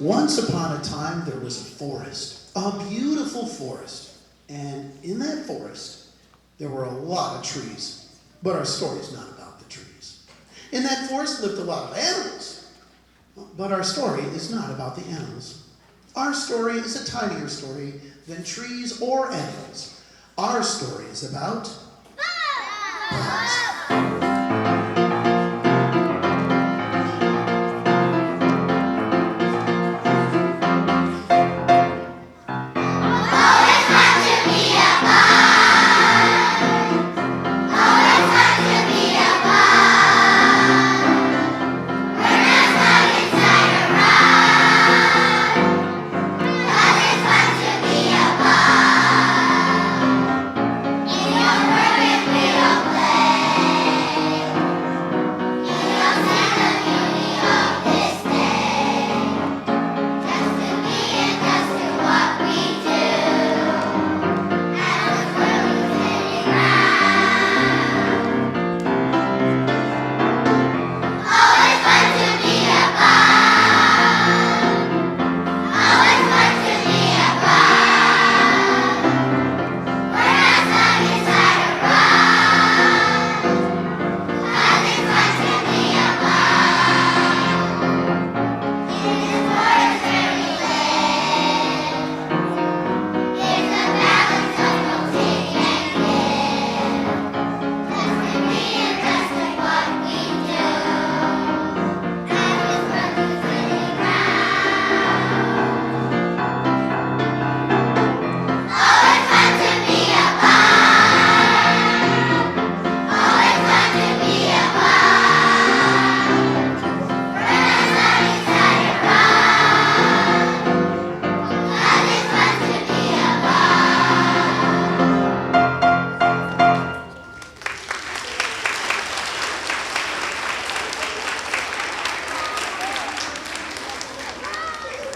Once upon a time, there was a forest, a beautiful forest. And in that forest, there were a lot of trees. But our story is not about the trees. In that forest lived a lot of animals. But our story is not about the animals. Our story is a tinier story than trees or animals. Our story is about bugs.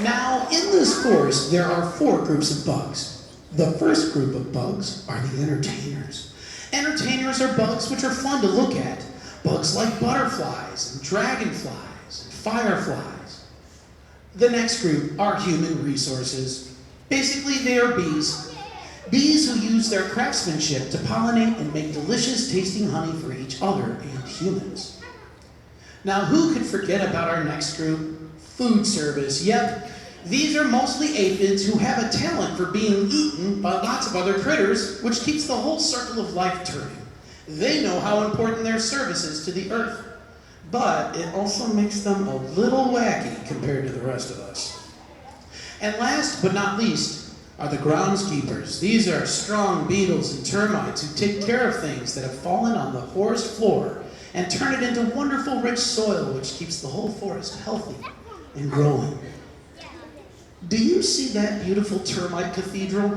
Now, in this forest, there are 4 groups of bugs. The first group of bugs are the entertainers. Entertainers are bugs which are fun to look at. Bugs like butterflies and dragonflies and fireflies. The next group are human resources. Basically, they are bees. Bees who use their craftsmanship to pollinate and make delicious tasting honey for each other and humans. Now, who could forget about our next group? Food service. Yep, these are mostly aphids who have a talent for being eaten by lots of other critters, which keeps the whole circle of life turning. They know how important their service is to the earth, but it also makes them a little wacky compared to the rest of us. And last but not least are the groundskeepers. These are strong beetles and termites who take care of things that have fallen on the forest floor and turn it into wonderful rich soil which keeps the whole forest healthy and growing. Do you see that beautiful termite cathedral?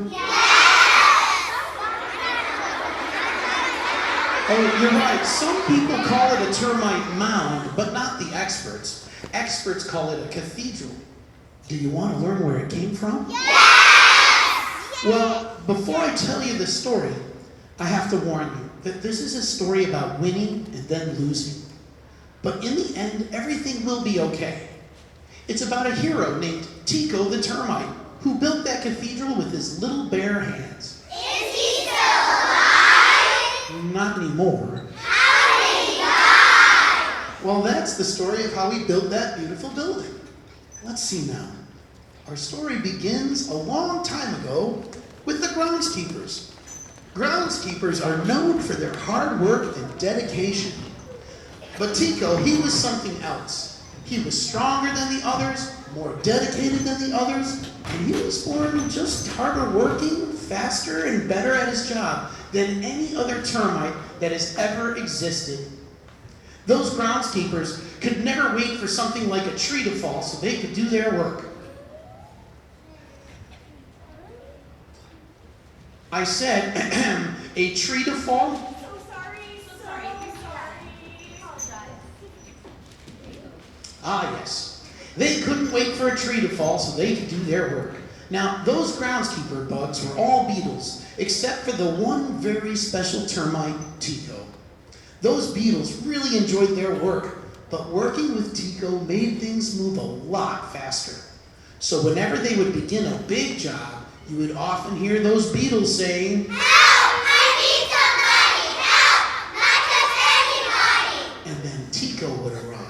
Oh, you're right. Some people call it a termite mound, but not the experts. Experts call it a cathedral. Do you want to learn where it came from? Yes! Well, before I tell you the story, I have to warn you that this is a story about winning and then losing. But in the end, everything will be okay. It's about a hero named Tico the termite who built that cathedral with his little bare hands. Is he still alive? Not anymore. How did he die? Well, that's the story of how he built that beautiful building. Let's see now. Our story begins a long time ago with the groundskeepers. Groundskeepers are known for their hard work and dedication. But Tico, he was something else. He was stronger than the others, more dedicated than the others, and he was born just harder working, faster, and better at his job than any other termite that has ever existed. Those groundskeepers could never wait for something like a tree to fall so they could do their work. I said, a tree to fall? So sorry. Ah, yes. They couldn't wait for a tree to fall so they could do their work. Now, those groundskeeper bugs were all beetles, except for the one very special termite, Tico. Those beetles really enjoyed their work, but working with Tico made things move a lot faster. So whenever they would begin a big job, you would often hear those beetles saying, Help! I need some money! Help! Not just any money! and then Tico would arrive.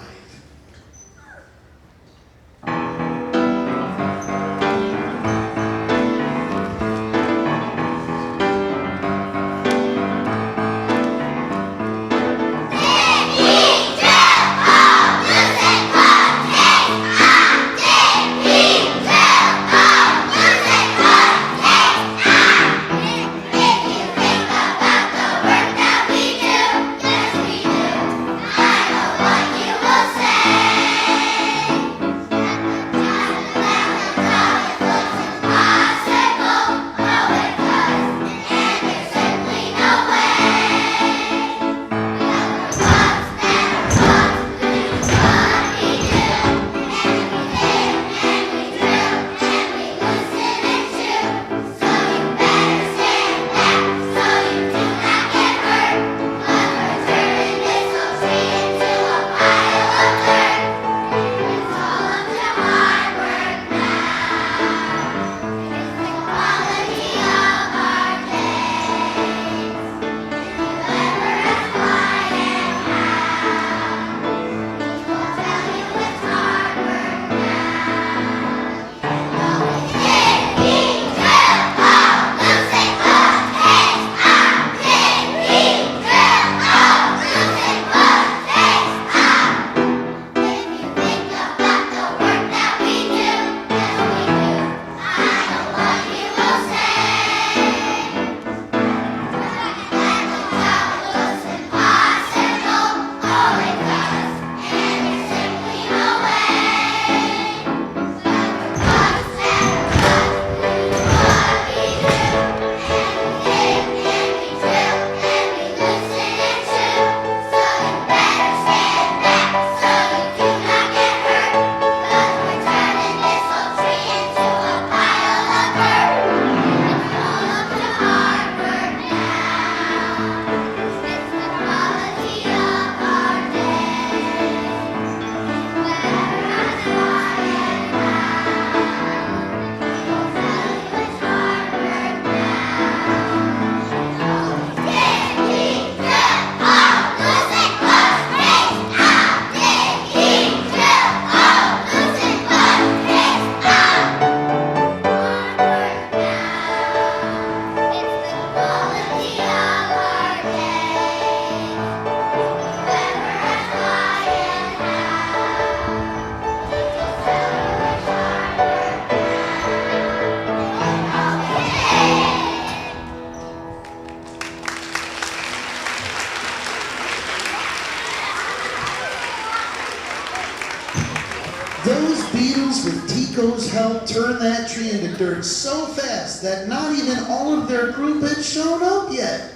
Those beetles, with Tico's help, turned that tree into dirt so fast that not even all of their group had shown up yet.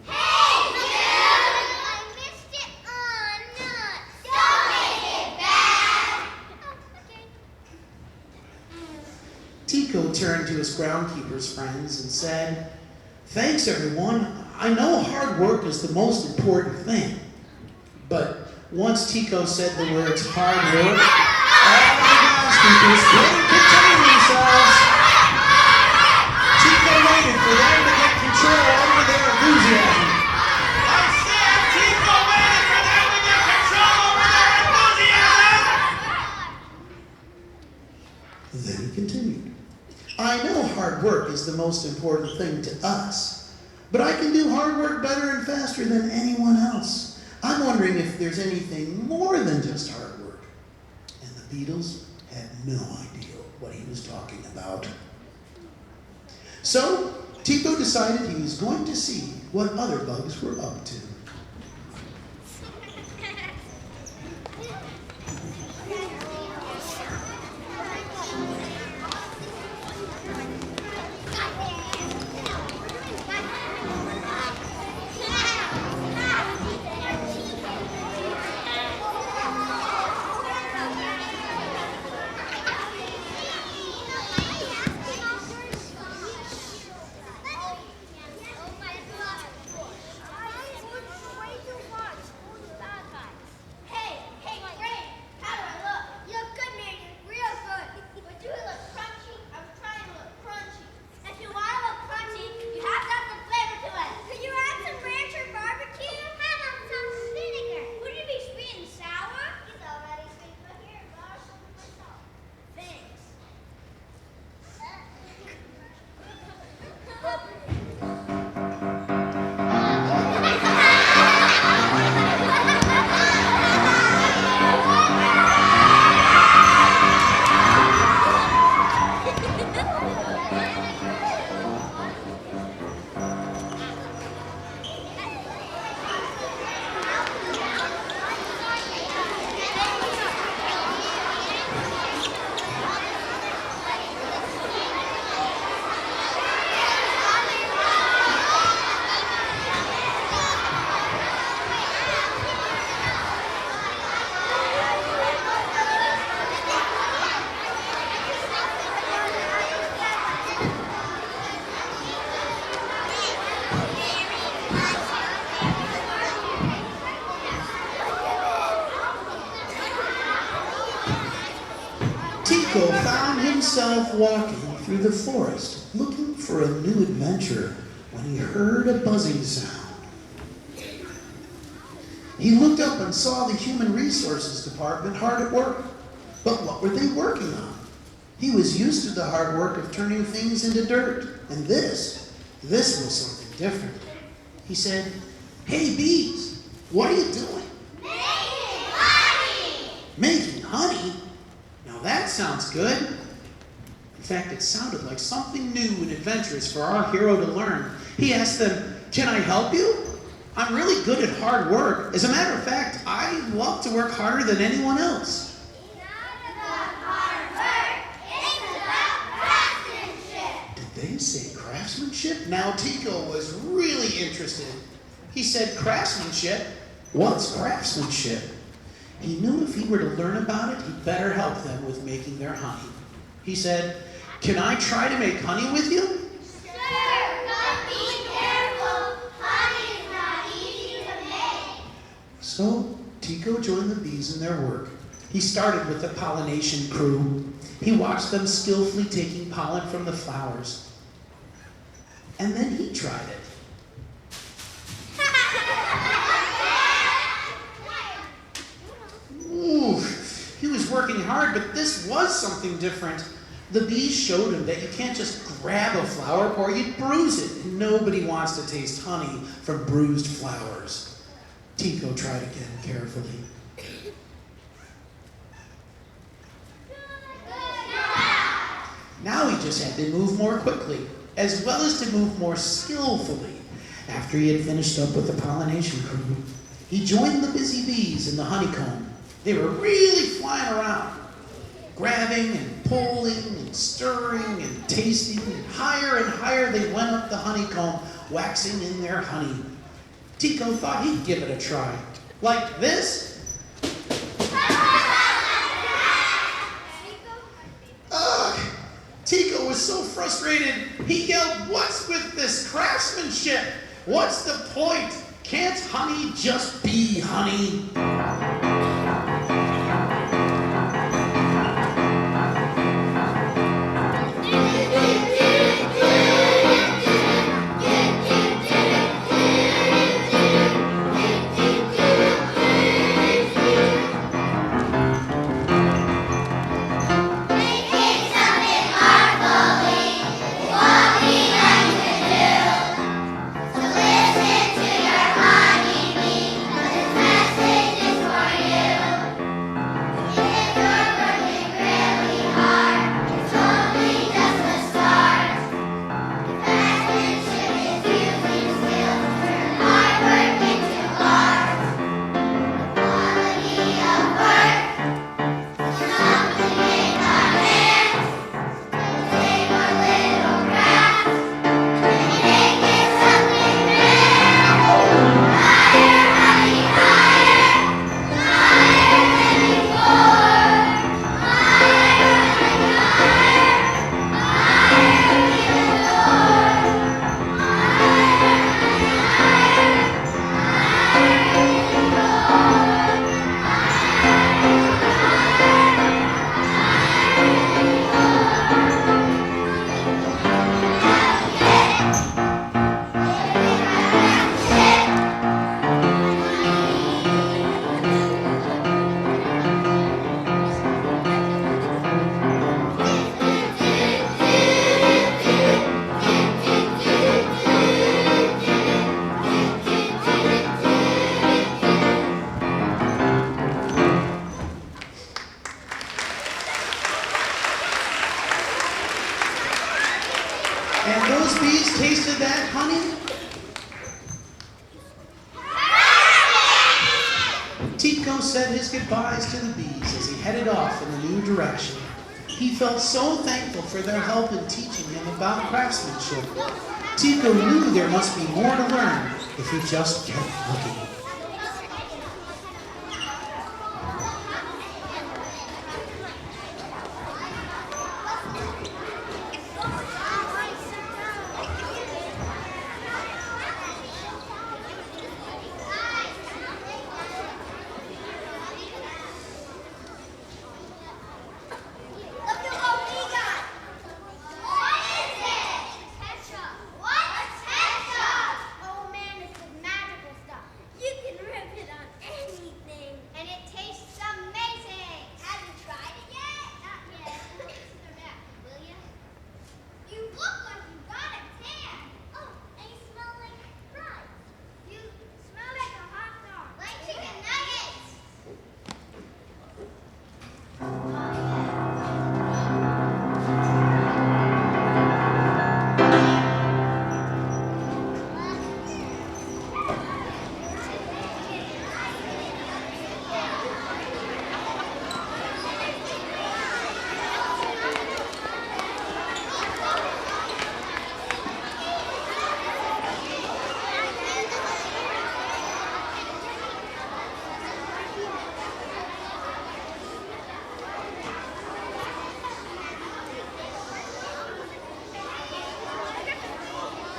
Hey, dude! I missed it. Nuts. Don't make it bad. Oh, okay. Tico turned to his groundkeeper's friends and said, "Thanks, everyone. I know hard work is the most important thing." But once Tico said the words hard work, all the groundskeepers couldn't contain themselves. Tico waited for them to get control over their enthusiasm. I said Tico waited for them to get control over their enthusiasm! Then he continued, "I know hard work is the most important thing to us, but I can do hard work better and faster than anyone else. I'm wondering if there's anything more than just hard work." And the beetles had no idea what he was talking about. So Tico decided he was going to see what other bugs were up to. himself walking through the forest, looking for a new adventure, when he heard a buzzing sound. He looked up and saw the Human Resources Department hard at work. But what were they working on? He was used to the hard work of turning things into dirt, and this was something different. He said, "Hey bees, what are you doing?" Making honey. "Making honey? Now that sounds good." In fact, it sounded like something new and adventurous for our hero to learn. He asked them, "Can I help you? I'm really good at hard work. As a matter of fact, I love to work harder than anyone else." It's not about hard work. It's about craftsmanship. Did they say craftsmanship? Now Tico was really interested. He said, "Craftsmanship? What's craftsmanship?" He knew if he were to learn about it, he'd better help them with making their honey. He said, "Can I try to make honey with you?" Sure, but be careful. Honey is not easy to make. So Tico joined the bees in their work. He started with the pollination crew. He watched them skillfully taking pollen from the flowers. And then he tried it. Ooh, he was working hard, but this was something different. The bees showed him that you can't just grab a flower or you'd bruise it. Nobody wants to taste honey from bruised flowers. Tico tried again carefully. Now he just had to move more quickly, as well as to move more skillfully. After he had finished up with the pollination crew, he joined the busy bees in the honeycomb. They were really flying around, grabbing and pulling and stirring and tasting, and higher they went up the honeycomb, waxing in their honey. Tico thought he'd give it a try. Like this. Ugh! Tico was so frustrated, he yelled, "What's with this craftsmanship? What's the point? Can't honey just be honey?" And those bees tasted that honey. Tico said his goodbyes to the bees as he headed off in a new direction. He felt so thankful for their help in teaching him about craftsmanship. Tico knew there must be more to learn if he just kept looking.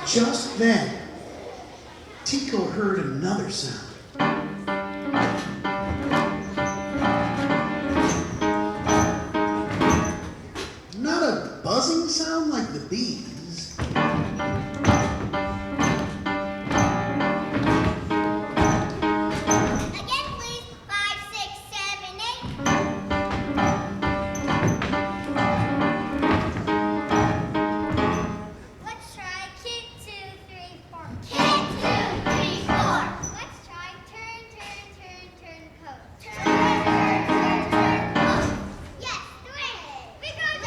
Just then, Tico heard another sound. Not a buzzing sound like the bees. Again, please. 5, 6, 7, 8. Let's try kick 2, 3, 4. Kick 2, 3, 4. Let's try turn, turn, turn, turn, coat. Turn, turn, turn, turn, coat. Yes, 3. Because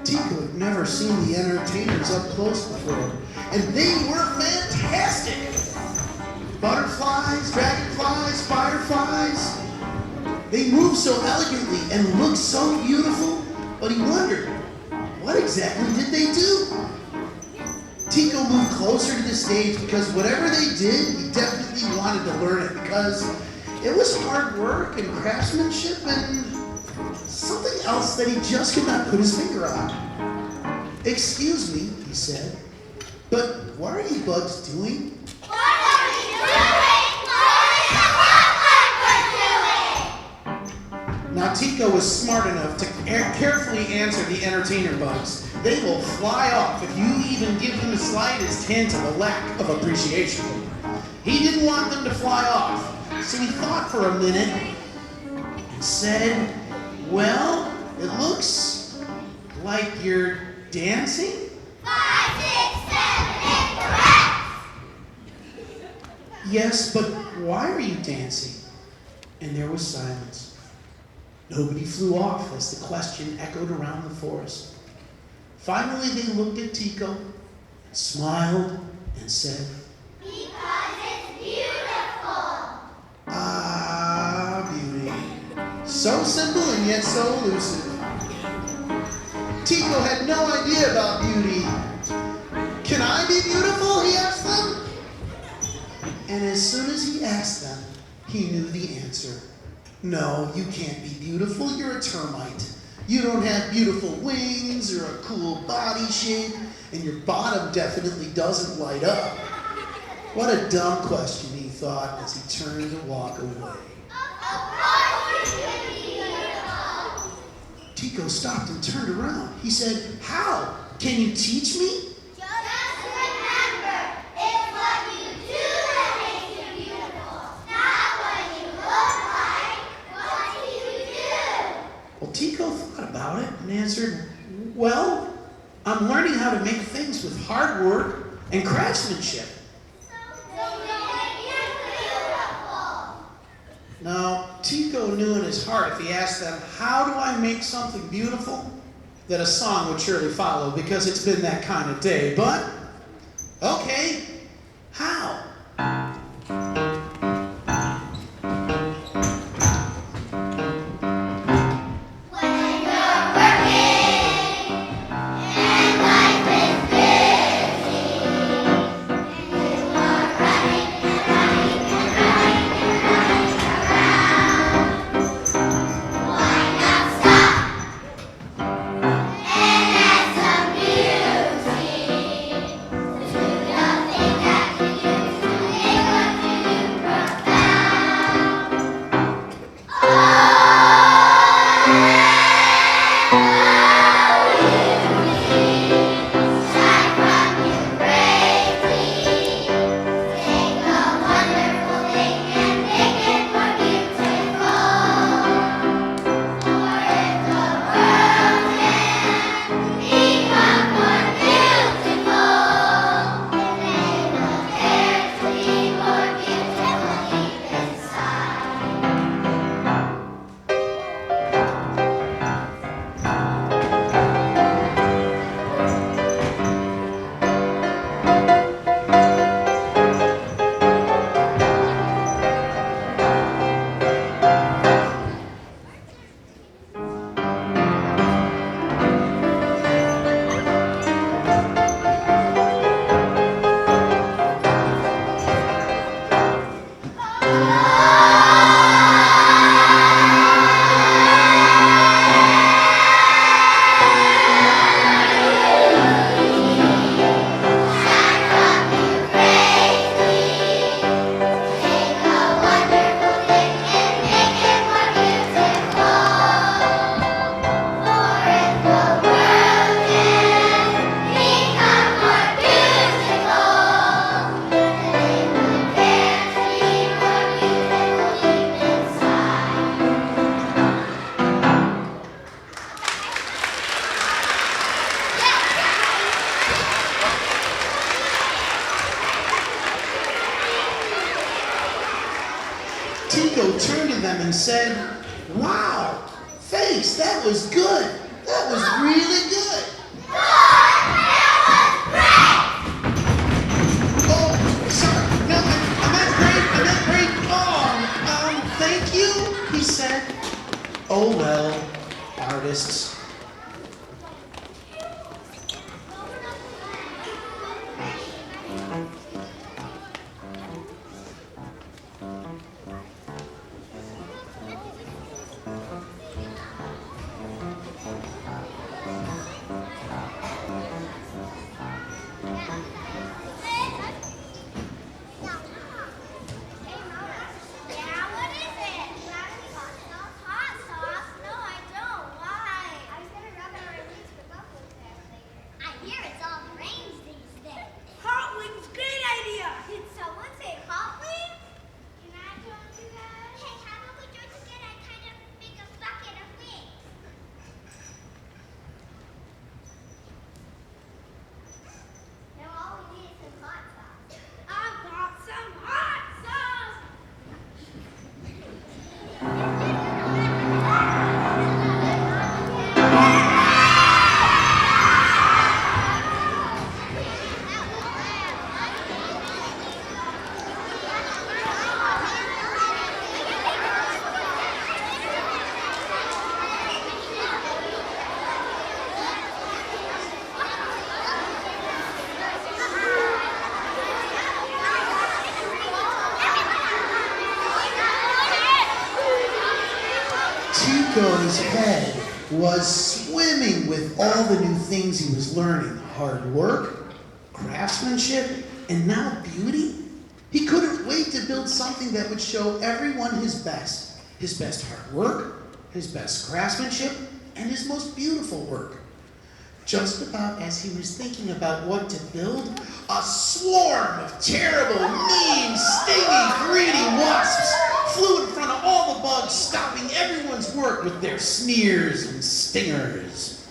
Tico had never seen the entertainers up close before, and they were fantastic. Butterflies, dragonflies, fireflies. They moved so elegantly and looked so beautiful, but he wondered, what exactly did they do? Tico moved closer to the stage because whatever they did, he definitely wanted to learn it because it was hard work and craftsmanship and something else that he just could not put his finger on. Excuse me, he said, but what are you bugs doing? what are we doing? What is the rock we're doing? Now Tico was smart enough to carefully answer the entertainer bugs. They will fly off if you even give them the slightest hint of a lack of appreciation. He didn't want them to fly off, so he thought for a minute and said, well, it looks like you're dancing? 5, 6, 7, 8, correct! Yes, but why are you dancing? And there was silence. Nobody flew off as the question echoed around the forest. Finally, they looked at Tico, smiled, and said, Because it's beautiful. ah, beauty. So simple and yet so elusive. Tico had no idea about beauty. Can I be beautiful? He asked them. And as soon as he asked them, he knew the answer. No, you can't be beautiful. You're a termite. You don't have beautiful wings or a cool body shape, and your bottom definitely doesn't light up. What a dumb question, he thought as he turned to walk away. Of course you can be beautiful. Tico stopped and turned around. He said, how? Can you teach me? Just remember, it's what you do that makes you beautiful, not what you look like. What do you do? Well, Tico thought about it and answered, well, I'm learning how to make things with hard work and craftsmanship. So you make you beautiful. Now, Tico knew in his heart if he asked them, how do I make something beautiful? That a song would surely follow because it's been that kind of day. But, okay, how? When you're working and life is busy, and you are running and running and running and running around, why not stop and add some beauty to the thing that you used to turned to them and said, "Wow, thanks, that was good. That was really good." Oh, sorry, no, I meant great. Thank you, he said. Oh well, artists. Tico's head was swimming with all the new things he was learning. Hard work, craftsmanship, and now beauty. He couldn't wait to build something that would show everyone his best. His best hard work, his best craftsmanship, and his most beautiful work. Just about as he was thinking about what to build, a swarm of terrible, mean, stinging, greedy wasps flew in front of all the bugs, stopping everyone's work with their sneers and stingers.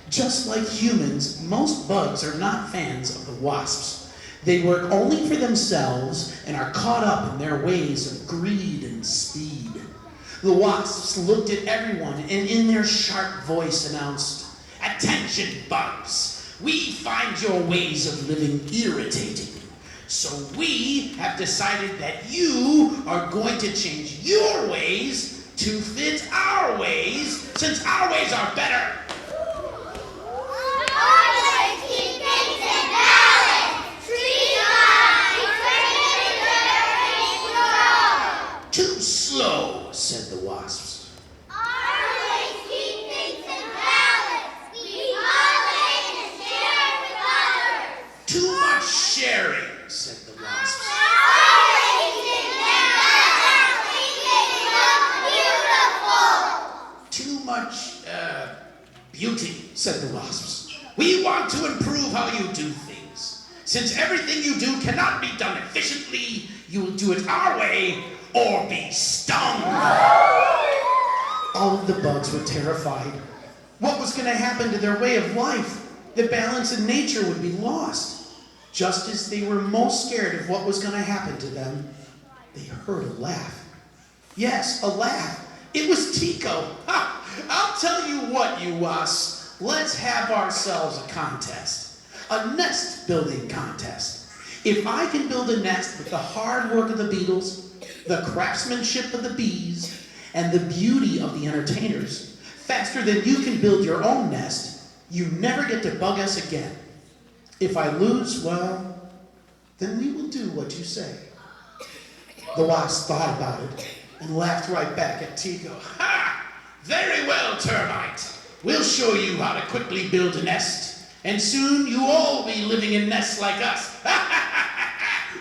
Just like humans, most bugs are not fans of the wasps. They work only for themselves and are caught up in their ways of greed and speed. The wasps looked at everyone and in their sharp voice announced, "Attention, bugs! We find your ways of living irritating. So we have decided that you are going to change your ways to fit our ways, since our ways are better." Always keep things in balance. Treat life grow. "Too slow," said the wasps. Always keep things in balance. We always share with others. "Too much sharing," said the wasps. Always in balance. We make it look beautiful. "Too much, beauty," said the wasps. "We want to improve how you do things. Since everything you do cannot be done efficiently, you will do it our way or be stung." All of the bugs were terrified. What was going to happen to their way of life? The balance in nature would be lost. Just as they were most scared of what was going to happen to them, they heard a laugh. Yes, a laugh. It was Tico. Ha! I'll tell you what, you wasps. Let's have ourselves a contest. A nest building contest. If I can build a nest with the hard work of the beetles, the craftsmanship of the bees, and the beauty of the entertainers, faster than you can build your own nest, you never get to bug us again. If I lose, well, then we will do what you say. The wasp thought about it and laughed right back at Tico. "Ha! Very well, termite. We'll show you how to quickly build a nest, and soon you'll all be living in nests like us.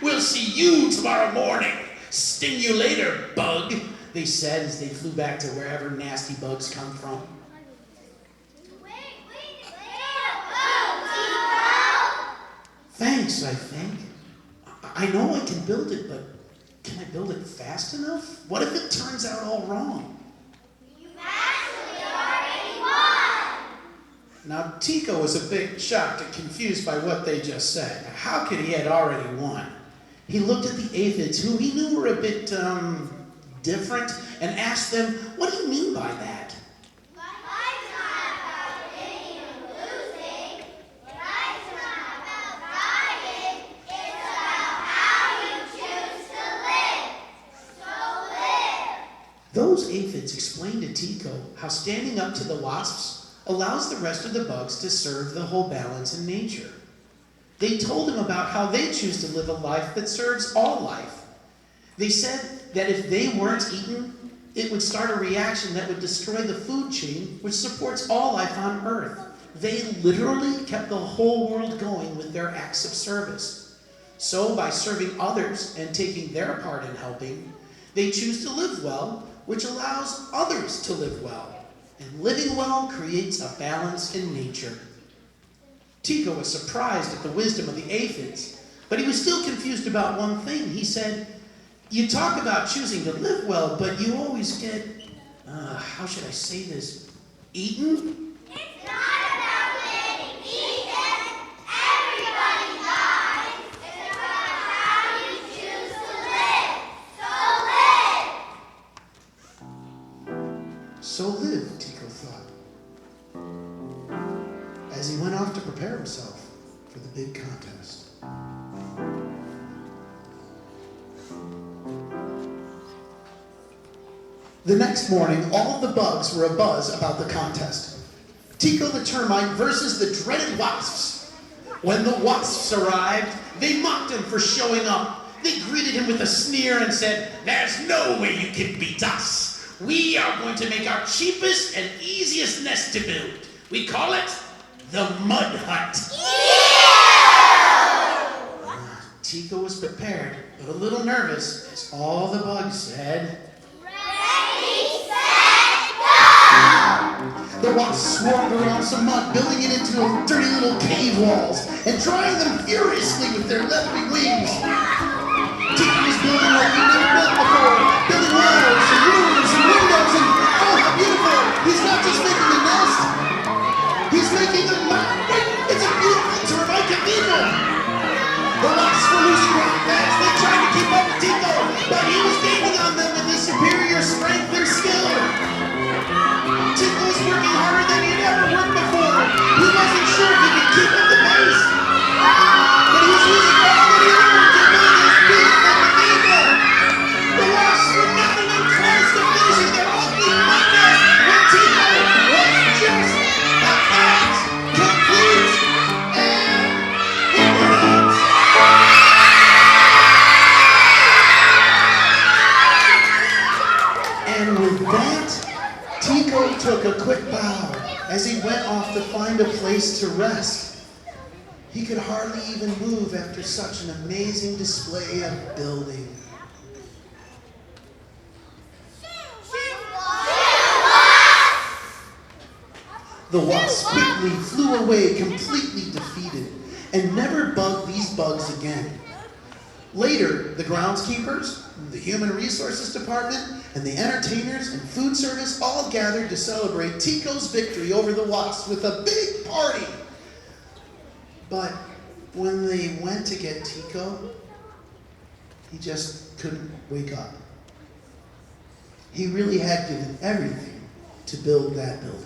We'll see you tomorrow morning. Sting you later, bug," they said as they flew back to wherever nasty bugs come from. "Thanks, I think. I know I can build it, but can I build it fast enough? What if it turns out all wrong?" You actually already won. Now, Tico was a bit shocked and confused by what they just said. How could he had already won? He looked at the aphids, who he knew were a bit, different, and asked them, "What do you mean by that?" Life's not about winning and losing. Life's not about dying. It's about how you choose to live. So live. Those aphids explained to Tico how standing up to the wasps allows the rest of the bugs to serve the whole balance in nature. They told him about how they choose to live a life that serves all life. They said that if they weren't eaten, it would start a reaction that would destroy the food chain which supports all life on Earth. They literally kept the whole world going with their acts of service. So by serving others and taking their part in helping, they choose to live well, which allows others to live well. And living well creates a balance in nature. Tico was surprised at the wisdom of the aphids, but he was still confused about one thing. He said, "You talk about choosing to live well, but you always get, how should I say this, eaten?" It's not about getting eaten. Everybody dies. It's about how you choose to live. So live. So live, Tico thought, as he went off to prepare himself for the big contest. The next morning, all of the bugs were abuzz about the contest. Tico the termite versus the dreaded wasps. When the wasps arrived, they mocked him for showing up. They greeted him with a sneer and said, "There's no way you can beat us. We are going to make our cheapest and easiest nest to build. We call it the Mud Hut." Tico was prepared, but a little nervous, as all the bugs said, Ready, set, go! The wasps swarmed around some mud, building it into dirty little cave walls and drying them furiously with their leathery wings. Tico was building like he never built before, building walls and rooms and windows, and oh, how beautiful! He's not just making a nest, he's making a mountain. It's a beautiful termite cathedral. The wasps were losing ground fast. They tried to keep up with Tico, but he was gaining on them with his superior strength and skill. Tico was working harder than he'd ever worked before. He wasn't sure if he could keep up the pace, but he was using all that he learned to build this beautiful cathedral. The wasps were not even close to finishing their ugly contest when Tico was just about complete and imminent. And with that, Tico took a quick bow as he went off to find a place to rest. He could hardly even move after such an amazing display of building. The wasps quickly flew away, completely defeated, and never bugged these bugs again. Later, the groundskeepers, the Human Resources Department, and the entertainers and food service all gathered to celebrate Tico's victory over the wasps with a big party. But when they went to get Tico, he just couldn't wake up. He really had given everything to build that building.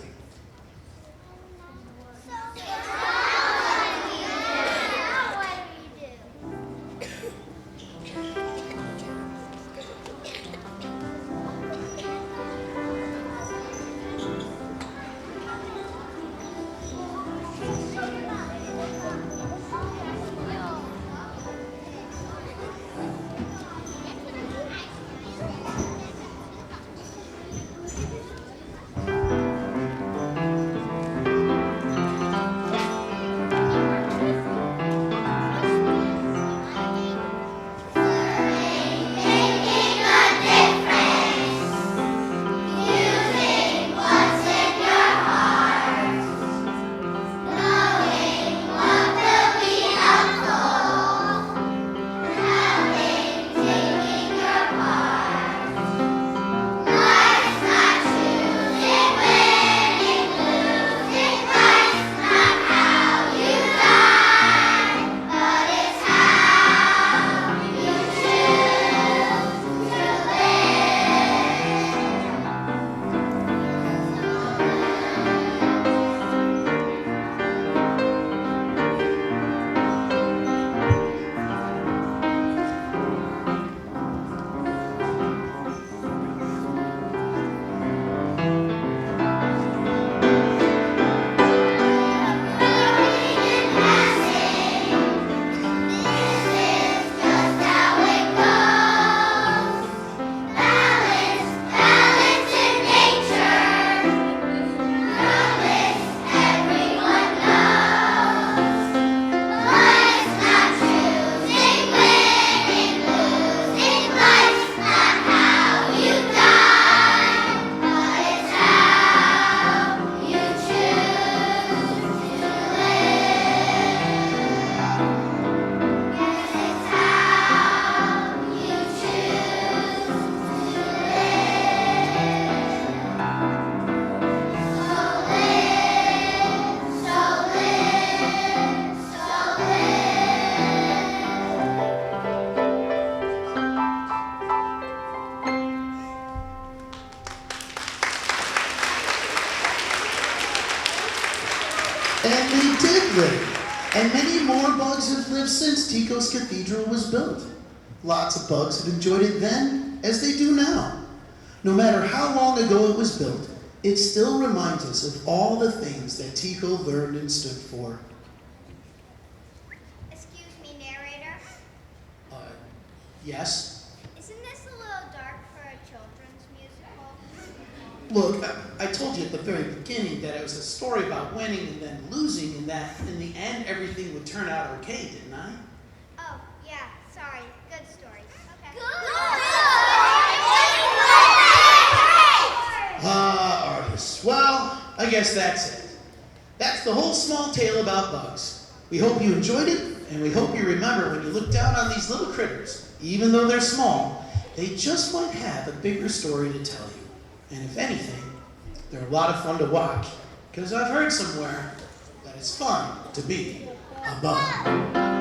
And they did live. And many more bugs have lived since Tico's Cathedral was built. Lots of bugs have enjoyed it then, as they do now. No matter how long ago it was built, it still reminds us of all the things that Tico learned and stood for. Excuse me, narrator. Yes? Isn't this a little dark for a children's musical? Look, I told you at the very beginning that it was a story about winning and then losing, and that in the end everything would turn out okay, didn't I? Oh, yeah, sorry. Good story. Okay. Artists. Well, I guess that's it. That's the whole small tale about bugs. We hope you enjoyed it, and we hope you remember when you look down on these little critters, even though they're small, they just might have a bigger story to tell you. And if anything, they're a lot of fun to watch, because I've heard somewhere that it's fun to be a bug.